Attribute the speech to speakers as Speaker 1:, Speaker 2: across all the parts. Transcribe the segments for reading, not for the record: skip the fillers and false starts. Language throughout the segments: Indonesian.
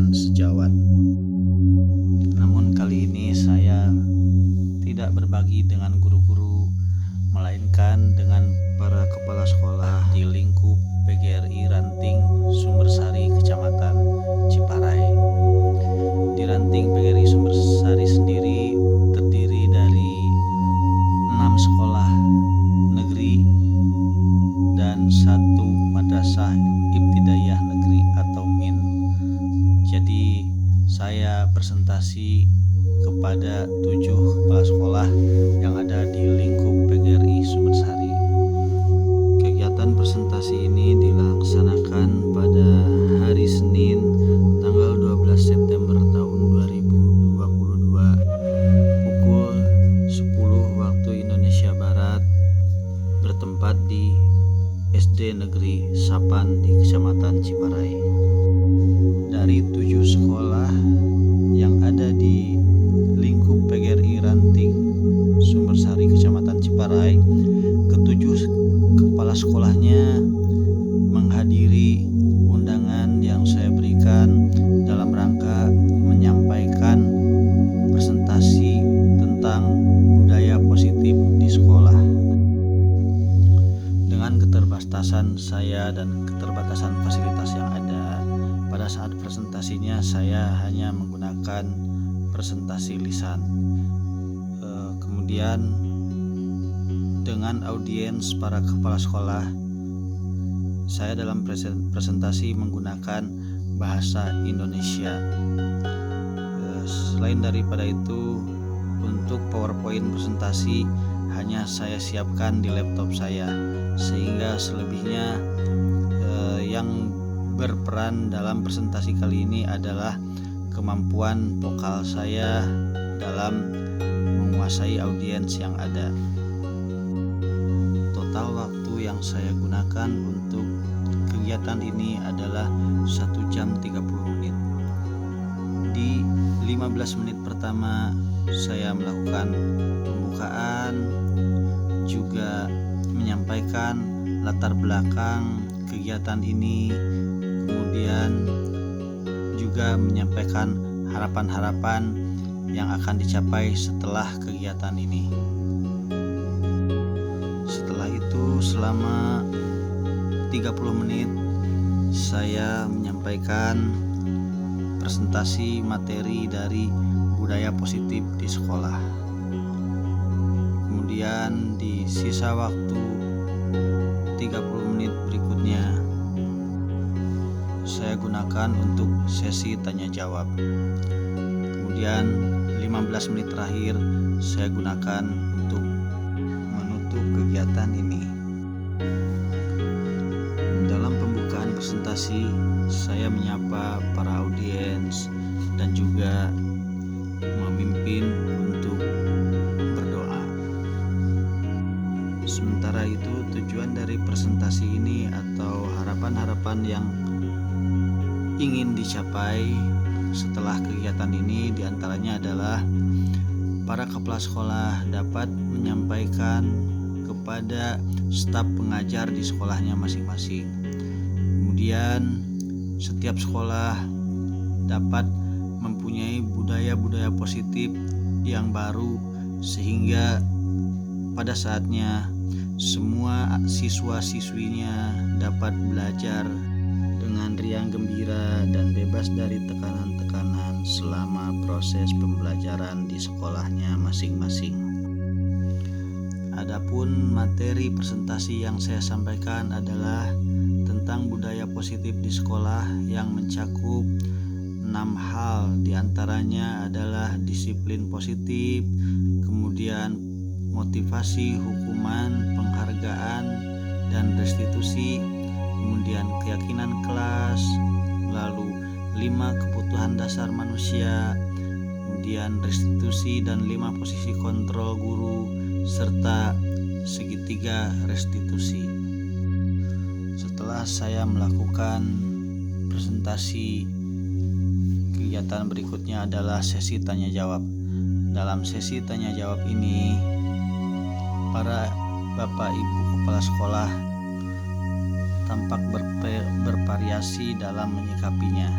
Speaker 1: dan sejawat. Namun kali ini saya tidak berbagi dengan guru-guru, melainkan dengan para kepala sekolah di lingkup PGRI Ranting Sumbersari, Kecamatan Ciparai. Di Ranting PGRI Sumbersari sendiri terdiri dari 6 sekolah negeri dan 1 madrasah ibtidaiyah negeri atau MIN. Jadi saya presentasi kepada 7 kepala sekolah yang ada di lingkup PGRI Sumbersari. Kegiatan presentasi ini dilaksanakan pada hari Senin tanggal 12 September tahun 2022 pukul 10 waktu Indonesia Barat, bertempat di SD Negeri Sapan di Kecamatan Ciparai. Dari 7 sekolah yang ada di lingkup PGRI Ranting Sumbersari Kecamatan Ciparai, ketujuh kepala sekolahnya menghadiri undangan yang saya berikan dalam rangka menyampaikan presentasi tentang budaya positif di sekolah. Dengan keterbatasan saya dan keterbatasan fasilitas yang ada, pada saat presentasinya saya hanya menggunakan presentasi lisan. Kemudian dengan audiens para kepala sekolah, saya dalam presentasi menggunakan bahasa Indonesia. Selain daripada itu, untuk PowerPoint presentasi hanya saya siapkan di laptop saya, sehingga selebihnya yang berperan dalam presentasi kali ini adalah kemampuan vokal saya dalam menguasai audiens yang ada. Total waktu yang saya gunakan untuk kegiatan ini adalah 1 jam 30 menit. Di 15 menit pertama saya melakukan pembukaan, juga menyampaikan latar belakang kegiatan ini, kemudian juga menyampaikan harapan-harapan yang akan dicapai setelah kegiatan ini. Setelah itu selama 30 menit saya menyampaikan presentasi materi dari budaya positif di sekolah. Kemudian di sisa waktu 30 menit berikutnya saya gunakan untuk sesi tanya jawab. Kemudian 15 menit terakhir saya gunakan untuk menutup kegiatan ini. Dalam pembukaan presentasi, saya menyapa para audiens dan juga memimpin untuk berdoa. Sementara itu, tujuan dari presentasi ini atau harapan-harapan yang ingin dicapai setelah kegiatan ini diantaranya adalah para kepala sekolah dapat menyampaikan kepada staf pengajar di sekolahnya masing-masing. Kemudian setiap sekolah dapat mempunyai budaya-budaya positif yang baru, sehingga pada saatnya semua siswa-siswinya dapat belajar dengan riang gembira dan bebas dari tekanan-tekanan selama proses pembelajaran di sekolahnya masing-masing. Adapun materi presentasi yang saya sampaikan adalah tentang budaya positif di sekolah yang mencakup 6 hal, diantaranya adalah disiplin positif, kemudian motivasi, hukuman, penghargaan, dan restitusi, kemudian keyakinan kelas, lalu 5 kebutuhan dasar manusia, kemudian restitusi dan 5 posisi kontrol guru, serta segitiga restitusi. Setelah saya melakukan presentasi, kegiatan berikutnya adalah sesi tanya jawab. Dalam sesi tanya jawab ini, para bapak ibu kepala sekolah tampak bervariasi dalam menyikapinya.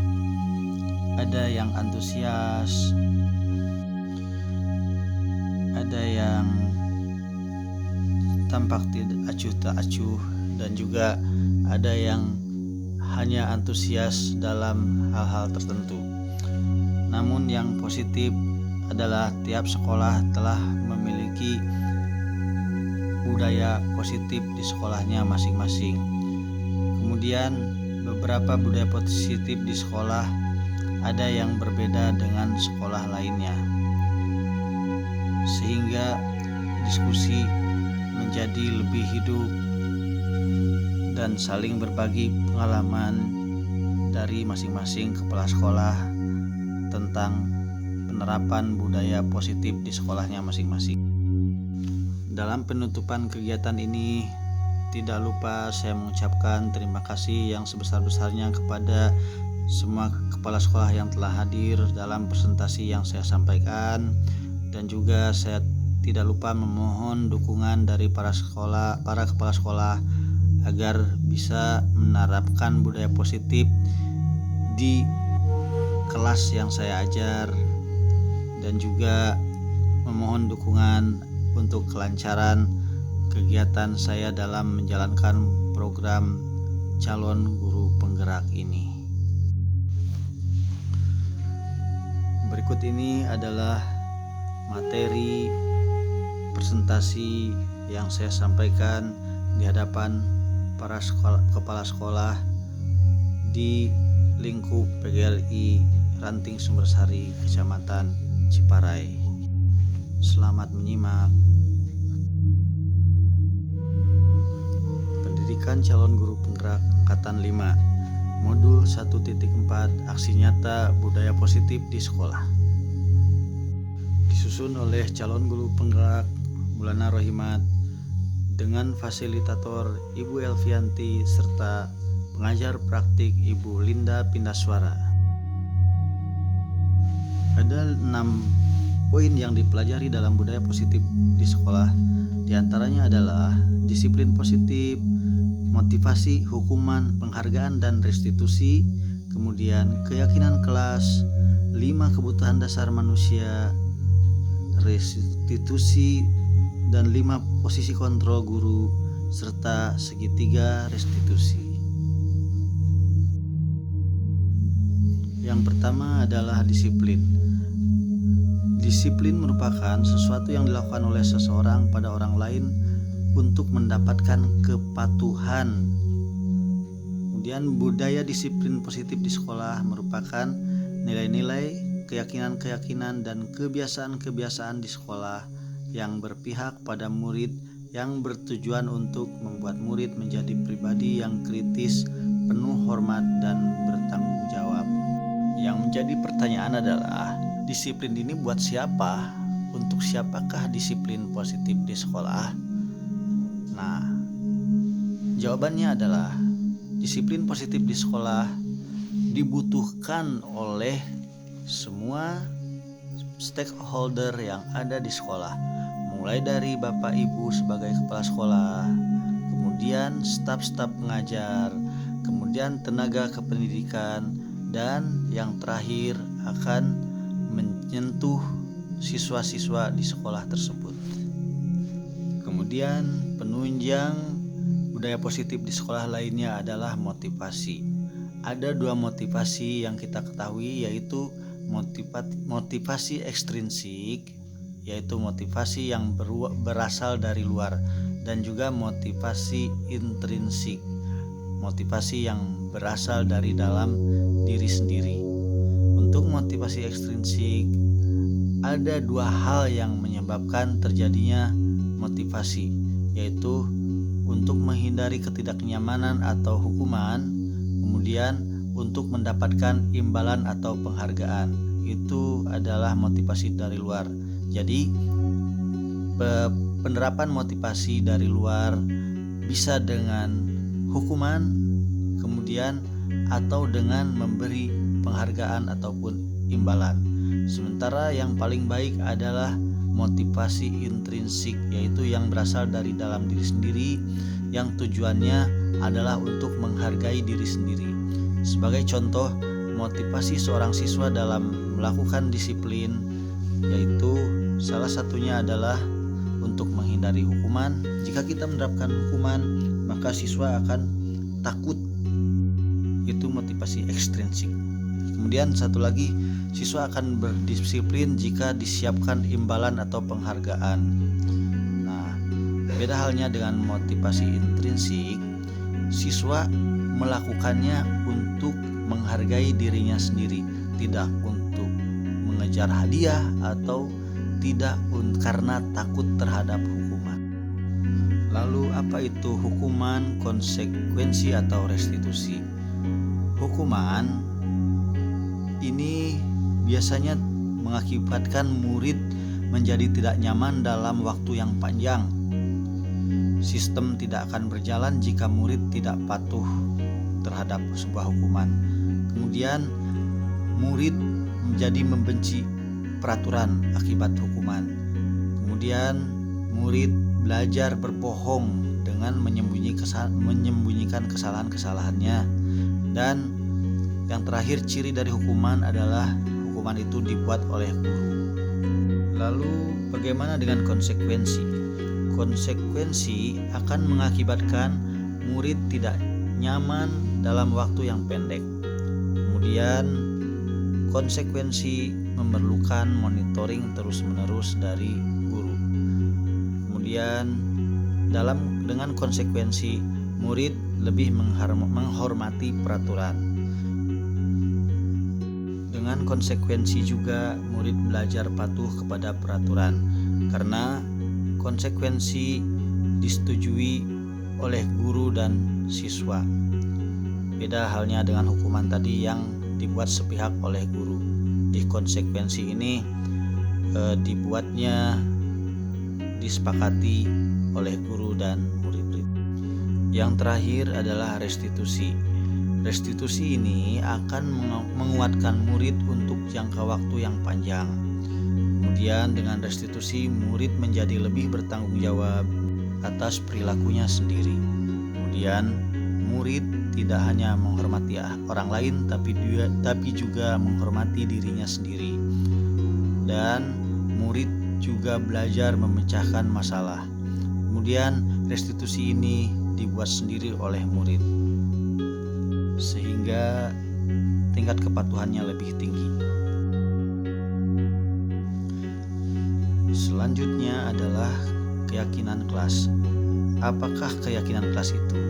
Speaker 1: ada yang antusias, ada yang tampak tidak acuh tak acuh, dan juga ada yang hanya antusias dalam hal-hal tertentu. Namun yang positif adalah tiap sekolah telah memiliki budaya positif di sekolahnya masing-masing. Kemudian beberapa budaya positif di sekolah ada yang berbeda dengan sekolah lainnya, sehingga diskusi menjadi lebih hidup dan saling berbagi pengalaman dari masing-masing kepala sekolah tentang penerapan budaya positif di sekolahnya masing-masing. Dalam penutupan kegiatan ini, tidak lupa saya mengucapkan terima kasih yang sebesar-besarnya kepada semua kepala sekolah yang telah hadir dalam presentasi yang saya sampaikan, dan juga saya tidak lupa memohon dukungan dari para kepala sekolah agar bisa menerapkan budaya positif di kelas yang saya ajar, dan juga memohon dukungan untuk kelancaran kegiatan saya dalam menjalankan program calon guru penggerak ini. Berikut ini adalah materi presentasi yang saya sampaikan di hadapan para kepala sekolah di lingkup PGRI Ranting Sumbersari, Kecamatan Ciparai. Selamat menyimak. Pendidikan calon guru penggerak angkatan 5, modul 1.4, aksi nyata budaya positif di sekolah. Disusun oleh calon guru penggerak Maulana Rohimat dengan fasilitator Ibu Elvianti serta pengajar praktik Ibu Linda Pindaswara. Ada 6 poin yang dipelajari dalam budaya positif di sekolah. Di antaranya adalah disiplin positif, motivasi, hukuman, penghargaan dan restitusi, kemudian keyakinan kelas, 5 kebutuhan dasar manusia, restitusi, dan 5 posisi kontrol guru, serta segitiga restitusi. Yang pertama adalah disiplin. Disiplin merupakan sesuatu yang dilakukan oleh seseorang pada orang lain untuk mendapatkan kepatuhan. Kemudian budaya disiplin positif di sekolah merupakan nilai-nilai, keyakinan-keyakinan, dan kebiasaan-kebiasaan di sekolah yang berpihak pada murid, yang bertujuan untuk membuat murid menjadi pribadi yang kritis, penuh hormat, dan bertanggung jawab. Yang menjadi pertanyaan adalah, disiplin ini buat siapa? Untuk siapakah disiplin positif di sekolah? Nah, jawabannya adalah disiplin positif di sekolah dibutuhkan oleh semua stakeholder yang ada di sekolah, mulai dari Bapak Ibu sebagai kepala sekolah, kemudian staf-staf pengajar, kemudian tenaga kependidikan, dan yang terakhir akan menyentuh siswa-siswa di sekolah tersebut. Kemudian penunjang budaya positif di sekolah lainnya adalah motivasi. Ada 2 motivasi yang kita ketahui, yaitu motivasi ekstrinsik, yaitu motivasi yang berasal dari luar, dan juga motivasi intrinsik, motivasi yang berasal dari dalam diri sendiri. Untuk motivasi ekstrinsik, ada 2 hal yang menyebabkan terjadinya motivasi, yaitu untuk menghindari ketidaknyamanan atau hukuman, kemudian untuk mendapatkan imbalan atau penghargaan. Itu adalah motivasi dari luar. Jadi penerapan motivasi dari luar bisa dengan hukuman, kemudian atau dengan memberi penghargaan ataupun imbalan. Sementara yang paling baik adalah motivasi intrinsik, yaitu yang berasal dari dalam diri sendiri, yang tujuannya adalah untuk menghargai diri sendiri. Sebagai contoh, memotivasi seorang siswa dalam melakukan disiplin, yaitu salah satunya adalah untuk menghindari hukuman. Jika kita menerapkan hukuman, maka siswa akan takut. Itu motivasi ekstrinsik. Kemudian satu lagi, siswa akan berdisiplin jika disiapkan imbalan atau penghargaan. Nah, beda halnya dengan motivasi intrinsik. Siswa melakukannya untuk menghargai dirinya sendiri, tidak untuk mengejar hadiah atau tidak karena takut terhadap hukuman. Lalu apa itu hukuman, konsekuensi atau restitusi? Hukuman ini biasanya mengakibatkan murid menjadi tidak nyaman dalam waktu yang panjang. Sistem tidak akan berjalan jika murid tidak patuh terhadap sebuah hukuman. Kemudian murid menjadi membenci peraturan akibat hukuman. Kemudian murid belajar berbohong dengan menyembunyikan kesalahan-kesalahannya. Dan yang terakhir, ciri dari hukuman adalah hukuman itu dibuat oleh guru. Lalu bagaimana dengan konsekuensi? Konsekuensi akan mengakibatkan murid tidak nyaman dalam waktu yang pendek. Kemudian konsekuensi memerlukan monitoring terus-menerus dari guru. Kemudian dengan konsekuensi, murid lebih menghormati peraturan. Dengan konsekuensi juga murid belajar patuh kepada peraturan, karena konsekuensi disetujui oleh guru dan siswa. Beda halnya dengan hukuman tadi yang dibuat sepihak oleh guru. Di konsekuensi ini disepakati oleh guru dan murid-murid. Yang terakhir adalah restitusi. Restitusi ini akan menguatkan murid untuk jangka waktu yang panjang. Kemudian dengan restitusi, murid menjadi lebih bertanggung jawab atas perilakunya sendiri. Kemudian murid tidak hanya menghormati orang lain, tapi juga menghormati dirinya sendiri. Dan murid juga belajar memecahkan masalah. Kemudian restitusi ini dibuat sendiri oleh murid, sehingga tingkat kepatuhannya lebih tinggi. Selanjutnya adalah keyakinan kelas. Apakah keyakinan kelas itu?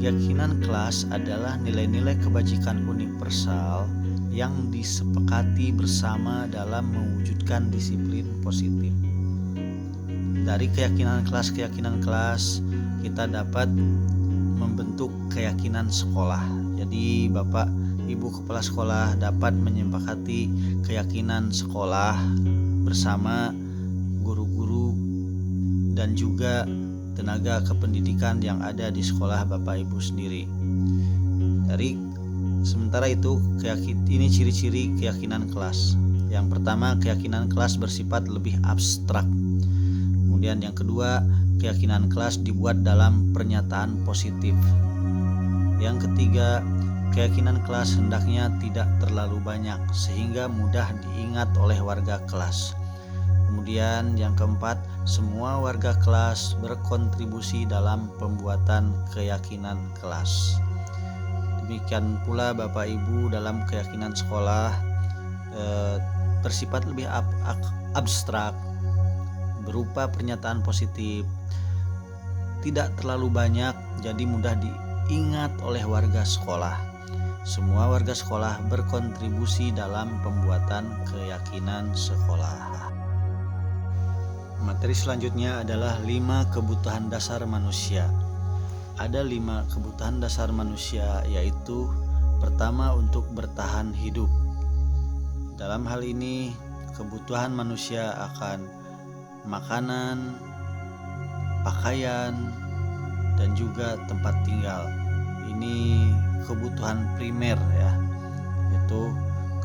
Speaker 1: Keyakinan kelas adalah nilai-nilai kebajikan universal yang disepakati bersama dalam mewujudkan disiplin positif. Dari keyakinan kelas kita dapat membentuk keyakinan sekolah. Jadi Bapak Ibu kepala sekolah dapat menyepakati keyakinan sekolah bersama guru-guru dan juga tenaga kependidikan yang ada di sekolah Bapak Ibu sendiri. Sementara itu, ini ciri-ciri keyakinan kelas. Yang pertama, keyakinan kelas bersifat lebih abstrak. Kemudian yang kedua, keyakinan kelas dibuat dalam pernyataan positif. Yang ketiga, keyakinan kelas hendaknya tidak terlalu banyak sehingga mudah diingat oleh warga kelas. Kemudian yang keempat, semua warga kelas berkontribusi dalam pembuatan keyakinan kelas. Demikian pula Bapak Ibu, dalam keyakinan sekolah bersifat lebih abstrak, berupa pernyataan positif, tidak terlalu banyak, jadi mudah diingat oleh warga sekolah. Semua warga sekolah berkontribusi dalam pembuatan keyakinan sekolah. Materi selanjutnya adalah 5 kebutuhan dasar manusia. Ada 5 kebutuhan dasar manusia, yaitu pertama, untuk bertahan hidup. Dalam hal ini, kebutuhan manusia akan makanan, pakaian, dan juga tempat tinggal. Ini kebutuhan primer ya, yaitu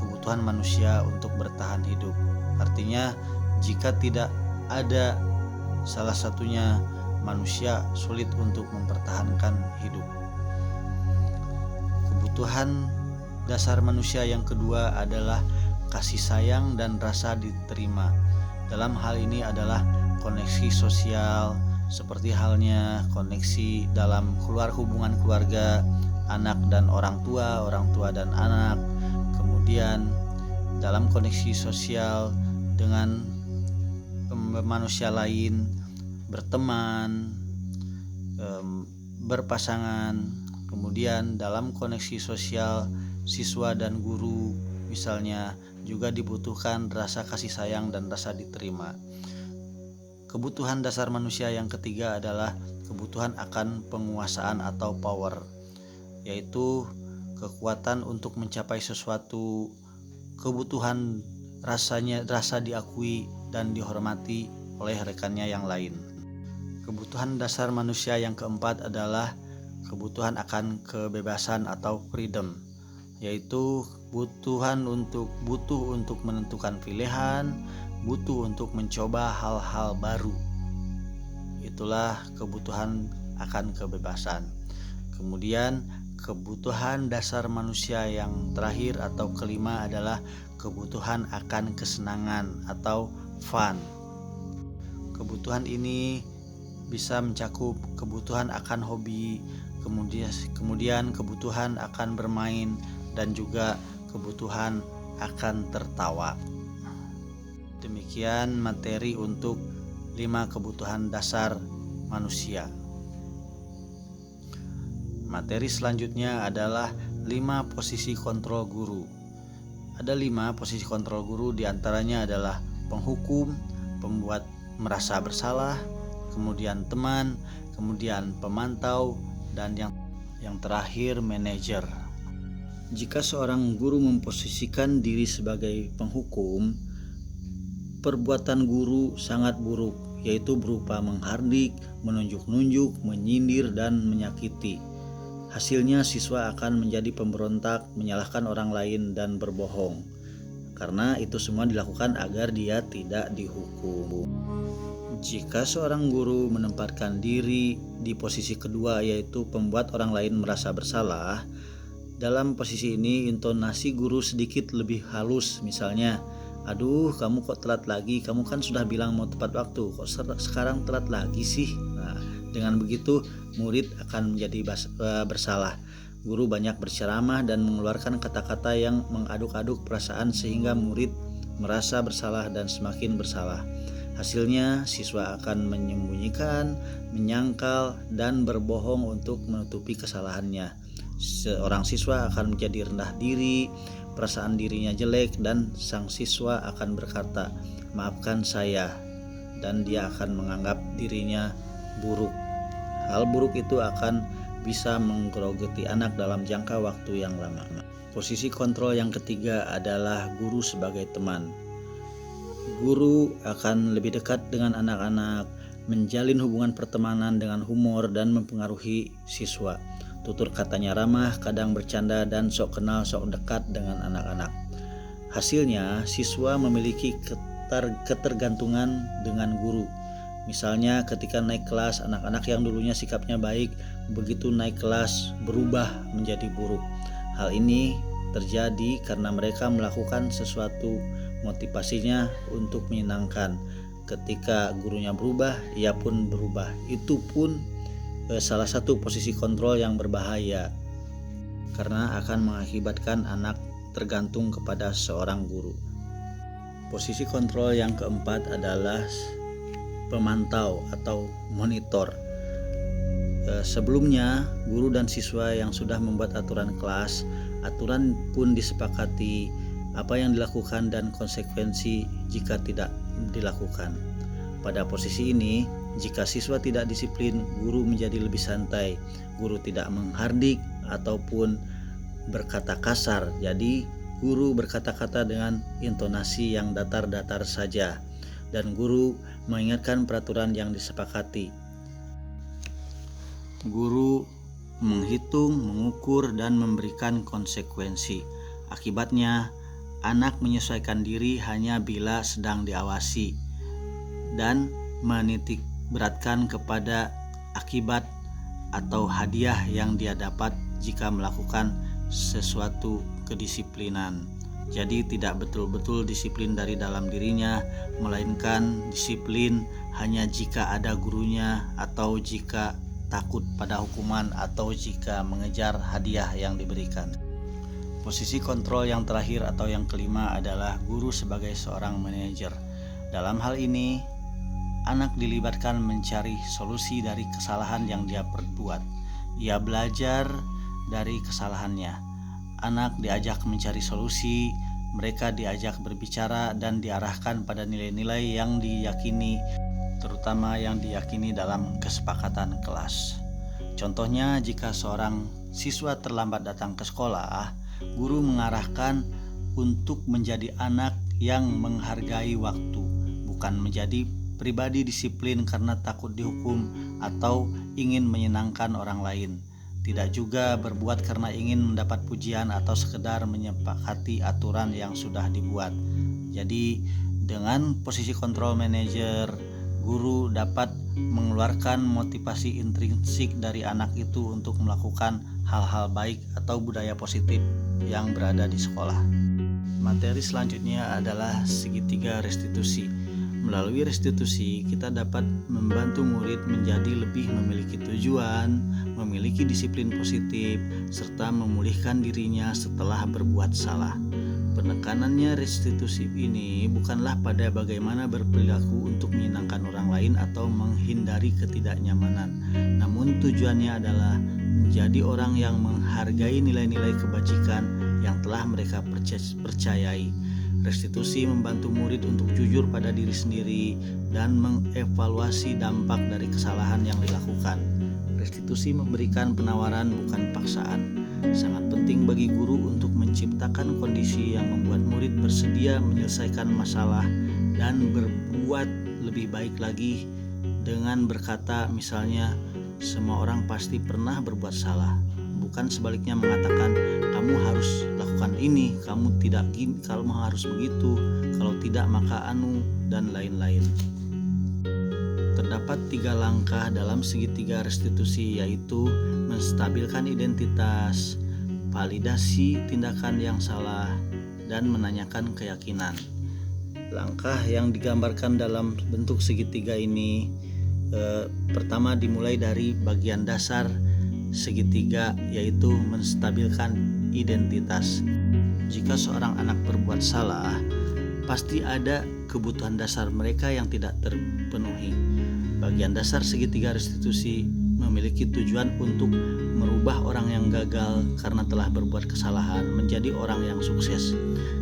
Speaker 1: kebutuhan manusia untuk bertahan hidup. Artinya jika tidak ada salah satunya, manusia sulit untuk mempertahankan hidup. Kebutuhan dasar manusia yang kedua adalah kasih sayang dan rasa diterima. Dalam hal ini adalah koneksi sosial, seperti halnya koneksi dalam hubungan keluarga, anak dan orang tua dan anak. Kemudian dalam koneksi sosial dengan manusia lain, berteman, berpasangan. Kemudian dalam koneksi sosial siswa dan guru misalnya juga dibutuhkan rasa kasih sayang dan rasa diterima. Kebutuhan dasar manusia yang ketiga adalah kebutuhan akan penguasaan atau power, yaitu kekuatan untuk mencapai sesuatu, kebutuhan rasa diakui dan dihormati oleh rekannya yang lain. Kebutuhan dasar manusia yang keempat adalah kebutuhan akan kebebasan atau freedom, yaitu butuh untuk menentukan pilihan, butuh untuk mencoba hal-hal baru. Itulah kebutuhan akan kebebasan. Kemudian kebutuhan dasar manusia yang terakhir atau kelima adalah kebutuhan akan kesenangan atau fun. Kebutuhan ini bisa mencakup kebutuhan akan hobi, kemudian kebutuhan akan bermain, dan juga kebutuhan akan tertawa. Demikian materi untuk 5 kebutuhan dasar manusia. Materi selanjutnya adalah 5 posisi kontrol guru. Ada 5 posisi kontrol guru, diantaranya adalah penghukum, pembuat merasa bersalah, kemudian teman, kemudian pemantau, dan yang terakhir manajer. Jika seorang guru memposisikan diri sebagai penghukum, perbuatan guru sangat buruk, yaitu berupa menghardik, menunjuk-nunjuk, menyindir, dan menyakiti. Hasilnya siswa akan menjadi pemberontak, menyalahkan orang lain, dan berbohong. Karena itu semua dilakukan agar dia tidak dihukum. Jika seorang guru menempatkan diri di posisi kedua, yaitu pembuat orang lain merasa bersalah, dalam posisi ini intonasi guru sedikit lebih halus. Misalnya, aduh kamu kok telat lagi, kamu kan sudah bilang mau tepat waktu, kok sekarang telat lagi sih. Nah, dengan begitu murid akan menjadi bersalah. Guru banyak berceramah dan mengeluarkan kata-kata yang mengaduk-aduk perasaan sehingga murid merasa bersalah dan semakin bersalah. Hasilnya siswa akan menyembunyikan, menyangkal, dan berbohong untuk menutupi kesalahannya. Seorang siswa akan menjadi rendah diri, perasaan dirinya jelek, dan sang siswa akan berkata, "Maafkan saya," dan dia akan menganggap dirinya buruk. Hal buruk itu akan bisa menggerogoti anak dalam jangka waktu yang lama. Posisi kontrol yang ketiga adalah guru sebagai teman. Guru akan lebih dekat dengan anak-anak, menjalin hubungan pertemanan dengan humor, dan mempengaruhi siswa. Tutur katanya ramah, kadang bercanda, dan sok kenal sok dekat dengan anak-anak. Hasilnya, siswa memiliki ketergantungan dengan guru. Misalnya ketika naik kelas, anak-anak yang dulunya sikapnya baik, begitu naik kelas berubah menjadi buruk. Hal ini terjadi karena mereka melakukan sesuatu, motivasinya untuk menyenangkan. Ketika gurunya berubah, ia pun berubah. Itu pun salah satu posisi kontrol yang berbahaya karena akan mengakibatkan anak tergantung kepada seorang guru. Posisi kontrol yang keempat adalah pemantau atau monitor. Sebelumnya, guru dan siswa yang sudah membuat aturan kelas, aturan pun disepakati apa yang dilakukan dan konsekuensi jika tidak dilakukan. Pada posisi ini, jika siswa tidak disiplin, guru menjadi lebih santai. Guru tidak menghardik ataupun berkata kasar. Jadi, guru berkata-kata dengan intonasi yang datar-datar saja, dan guru mengingatkan peraturan yang disepakati. Guru menghitung, mengukur, dan memberikan konsekuensi. Akibatnya, anak menyesuaikan diri hanya bila sedang diawasi dan menitik beratkan kepada akibat atau hadiah yang dia dapat jika melakukan sesuatu kedisiplinan. Jadi tidak betul-betul disiplin dari dalam dirinya, melainkan disiplin hanya jika ada gurunya, atau jika takut pada hukuman, atau jika mengejar hadiah yang diberikan. Posisi kontrol yang terakhir atau yang kelima adalah guru sebagai seorang manajer. Dalam hal ini, anak dilibatkan mencari solusi dari kesalahan yang dia perbuat. Ia belajar dari kesalahannya. Anak diajak mencari solusi, mereka diajak berbicara dan diarahkan pada nilai-nilai yang diyakini, terutama yang diyakini dalam kesepakatan kelas. Contohnya, jika seorang siswa terlambat datang ke sekolah, guru mengarahkan untuk menjadi anak yang menghargai waktu, bukan menjadi pribadi disiplin karena takut dihukum atau ingin menyenangkan orang lain. Tidak juga berbuat karena ingin mendapat pujian atau sekedar menyepakati aturan yang sudah dibuat. Jadi, dengan posisi kontrol manajer, guru dapat mengeluarkan motivasi intrinsik dari anak itu untuk melakukan hal-hal baik atau budaya positif yang berada di sekolah. Materi selanjutnya adalah segitiga restitusi. Melalui restitusi, kita dapat membantu murid menjadi lebih memiliki tujuan, memiliki disiplin positif, serta memulihkan dirinya setelah berbuat salah. Penekanannya restitusi ini bukanlah pada bagaimana berperilaku untuk menyenangkan orang lain atau menghindari ketidaknyamanan, namun tujuannya adalah menjadi orang yang menghargai nilai-nilai kebajikan yang telah mereka percayai. Restitusi membantu murid untuk jujur pada diri sendiri dan mengevaluasi dampak dari kesalahan yang dilakukan. Restitusi memberikan penawaran, bukan paksaan. Sangat penting bagi guru untuk menciptakan kondisi yang membuat murid bersedia menyelesaikan masalah dan berbuat lebih baik lagi, dengan berkata misalnya, semua orang pasti pernah berbuat salah, bukan sebaliknya mengatakan kamu harus lakukan ini, kamu tidak gini, kamu harus begitu, kalau tidak maka anu, dan lain-lain. Terdapat 3 langkah dalam segitiga restitusi, yaitu menstabilkan identitas, validasi tindakan yang salah, dan menanyakan keyakinan. Langkah yang digambarkan dalam bentuk segitiga ini, pertama dimulai dari bagian dasar segitiga, yaitu menstabilkan identitas. Jika seorang anak berbuat salah, pasti ada kebutuhan dasar mereka yang tidak terpenuhi. Bagian dasar segitiga restitusi memiliki tujuan untuk merubah orang yang gagal karena telah berbuat kesalahan menjadi orang yang sukses.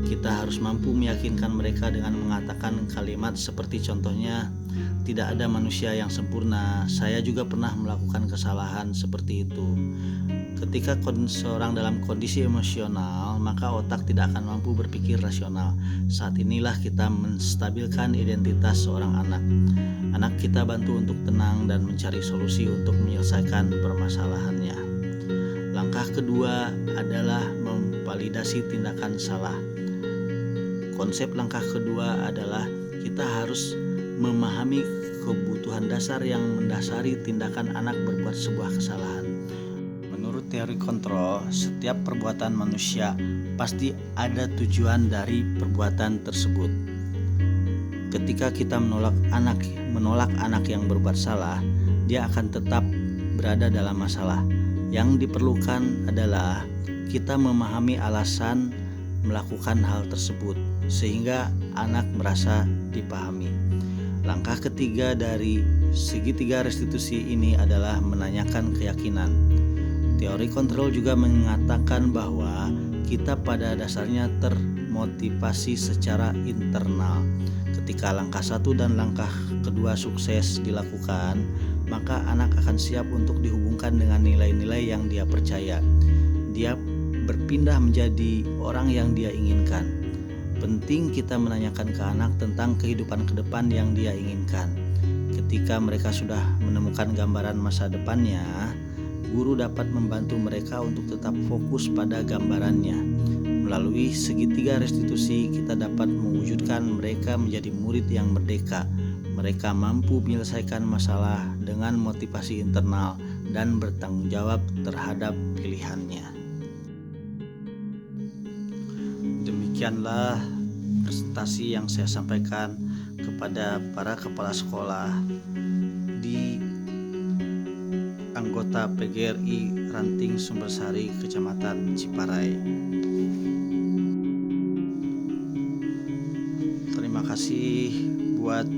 Speaker 1: Kita harus mampu meyakinkan mereka dengan mengatakan kalimat seperti contohnya, tidak ada manusia yang sempurna, saya juga pernah melakukan kesalahan seperti itu. Ketika seorang dalam kondisi emosional, maka otak tidak akan mampu berpikir rasional. Saat inilah kita menstabilkan identitas seorang anak. Anak kita bantu untuk tenang dan mencari solusi untuk menyelesaikan permasalahannya. Langkah kedua adalah memvalidasi tindakan salah. Konsep langkah kedua adalah kita harus memahami kebutuhan dasar yang mendasari tindakan anak berbuat sebuah kesalahan. Menurut teori kontrol, setiap perbuatan manusia pasti ada tujuan dari perbuatan tersebut. Ketika kita menolak anak yang berbuat salah, dia akan tetap berada dalam masalah. Yang diperlukan adalah kita memahami alasan melakukan hal tersebut, sehingga anak merasa dipahami. Langkah ketiga dari segitiga restitusi ini adalah menanyakan keyakinan. Teori kontrol juga mengatakan bahwa kita pada dasarnya termotivasi secara internal. Ketika langkah 1 dan langkah kedua sukses dilakukan, maka anak akan siap untuk dihubungkan dengan nilai-nilai yang dia percaya. Dia berpindah menjadi orang yang dia inginkan. Penting kita menanyakan ke anak tentang kehidupan ke depan yang dia inginkan. Ketika mereka sudah menemukan gambaran masa depannya, guru dapat membantu mereka untuk tetap fokus pada gambarannya. Melalui segitiga restitusi, kita dapat mewujudkan mereka menjadi murid yang merdeka. Mereka mampu menyelesaikan masalah dengan motivasi internal dan bertanggung jawab terhadap pilihannya. Demikianlah presentasi yang saya sampaikan kepada para kepala sekolah di anggota PGRI Ranting Sumbersari, Kecamatan Ciparai. Terima kasih buat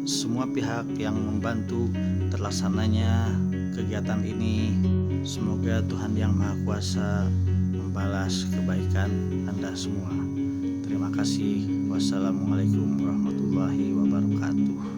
Speaker 1: semua pihak yang membantu terlaksananya kegiatan ini. Semoga Tuhan Yang Maha Kuasa membalas kebaikan Anda semua. Terima kasih. Wassalamualaikum warahmatullahi wabarakatuh.